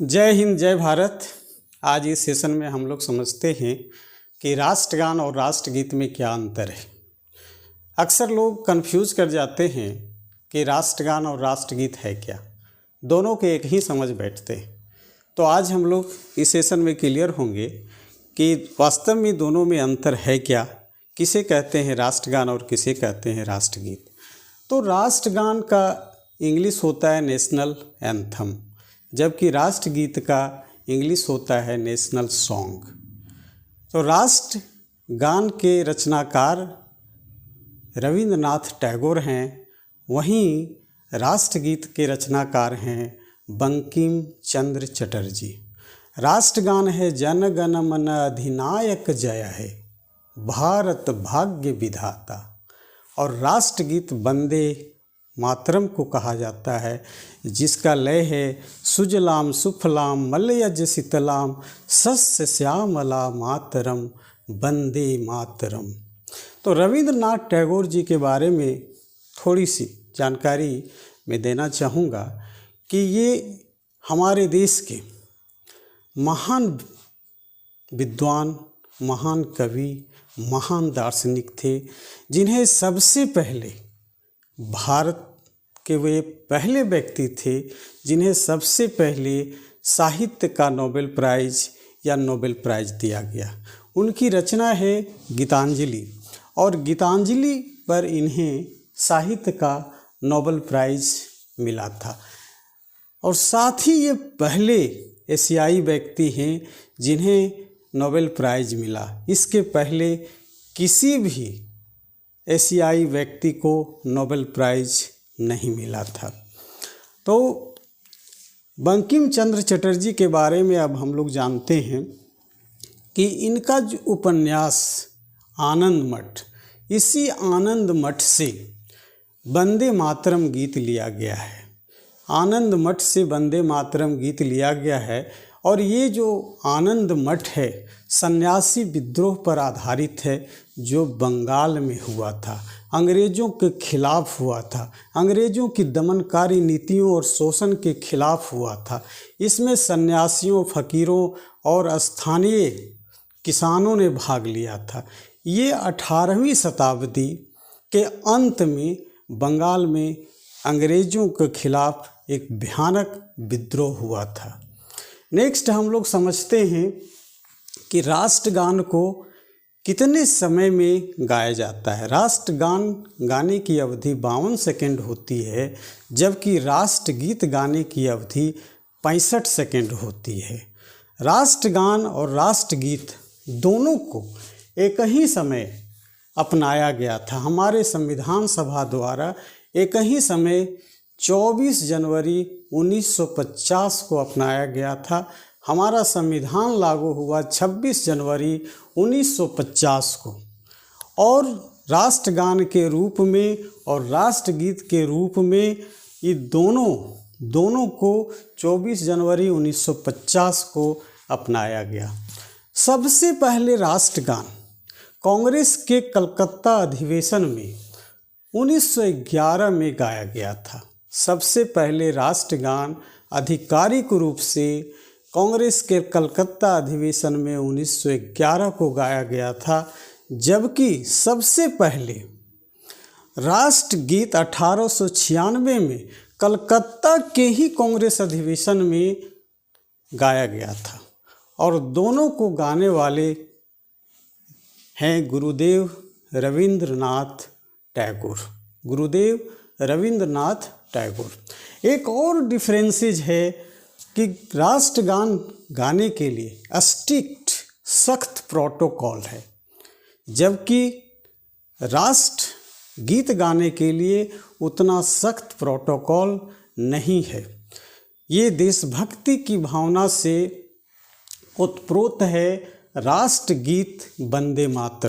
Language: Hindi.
जय हिंद जय भारत। आज इस सेशन में हम लोग समझते हैं कि राष्ट्रगान और राष्ट्रगीत में क्या अंतर है। अक्सर लोग कंफ्यूज कर जाते हैं कि राष्ट्रगान और राष्ट्रगीत है क्या, दोनों के एक ही समझ बैठते हैं। तो आज हम लोग इस सेशन में क्लियर होंगे कि वास्तव में दोनों में अंतर है क्या, किसे कहते हैं राष्ट्रगान और किसे कहते हैं राष्ट्रगीत। तो राष्ट्रगान का इंग्लिश होता है नेशनल एंथम, जबकि राष्ट्रगीत का इंग्लिश होता है नेशनल सॉन्ग। तो राष्ट्रगान के रचनाकार रविंद्रनाथ टैगोर हैं, वहीं राष्ट्रगीत के रचनाकार हैं बंकिम चंद्र चटर्जी। राष्ट्रगान है जन गण मन अधिनायक जय है, भारत भाग्य विधाता, और राष्ट्रगीत वंदे मातरम को कहा जाता है, जिसका लय है सुजलाम सुफलाम मलयज शीतलाम सस्य श्यामला मातरम वंदे मातरम। तो रविंद्रनाथ टैगोर जी के बारे में थोड़ी सी जानकारी मैं देना चाहूँगा कि ये हमारे देश के महान विद्वान, महान कवि, महान दार्शनिक थे, जिन्हें सबसे पहले भारत के वे पहले व्यक्ति थे जिन्हें सबसे पहले साहित्य का नोबेल प्राइज़ या नोबेल प्राइज़ दिया गया। उनकी रचना है गीतांजलि, और गीतांजलि पर इन्हें साहित्य का नोबेल प्राइज़ मिला था। और साथ ही ये पहले एशियाई व्यक्ति हैं जिन्हें नोबेल प्राइज़ मिला। इसके पहले किसी भी एशियाई व्यक्ति को नोबेल प्राइज़ नहीं मिला था। तो बंकिम चंद्र चटर्जी के बारे में अब हम लोग जानते हैं कि इनका जो उपन्यास आनंद मठ, इसी आनंद मठ से वंदे मातरम गीत लिया गया है। आनंद मठ से वंदे मातरम गीत लिया गया है, और ये जो आनंद मठ है सन्यासी विद्रोह पर आधारित है, जो बंगाल में हुआ था, अंग्रेज़ों के खिलाफ हुआ था, अंग्रेज़ों की दमनकारी नीतियों और शोषण के खिलाफ हुआ था। इसमें सन्यासियों, फ़कीरों और स्थानीय किसानों ने भाग लिया था। ये 18वीं शताब्दी के अंत में बंगाल में अंग्रेज़ों के खिलाफ एक भयानक विद्रोह हुआ था। नेक्स्ट हम लोग समझते हैं कि राष्ट्रगान को कितने समय में गाया जाता है। राष्ट्रगान गाने की अवधि 52 सेकंड होती है, जबकि राष्ट्रगीत गाने की अवधि 65 सेकंड होती है। राष्ट्रगान और राष्ट्रगीत दोनों को एक ही समय अपनाया गया था। हमारे संविधान सभा द्वारा एक ही समय 24 जनवरी 1950 को अपनाया गया था। हमारा संविधान लागू हुआ 26 जनवरी 1950 को, और राष्ट्रगान के रूप में और राष्ट्रगीत के रूप में ये दोनों को 24 जनवरी 1950 को अपनाया गया। सबसे पहले राष्ट्रगान कांग्रेस के कलकत्ता अधिवेशन में 1911 में गाया गया था। सबसे पहले राष्ट्रगान आधिकारिक रूप से कांग्रेस के कलकत्ता अधिवेशन में 1911 को गाया गया था, जबकि सबसे पहले राष्ट्रगीत 1896 में कलकत्ता के ही कांग्रेस अधिवेशन में गाया गया था। और दोनों को गाने वाले हैं गुरुदेव रविंद्रनाथ टैगोर। गुरुदेव रविंद्रनाथ टैगोर। एक और डिफरेंसेज है कि राष्ट्रगान गाने के लिए स्ट्रिक्ट सख्त प्रोटोकॉल है, जबकि राष्ट्रगीत गाने के लिए उतना सख्त प्रोटोकॉल नहीं है। ये देशभक्ति की भावना से ओतप्रोत है राष्ट्रगीत वंदे मातरम।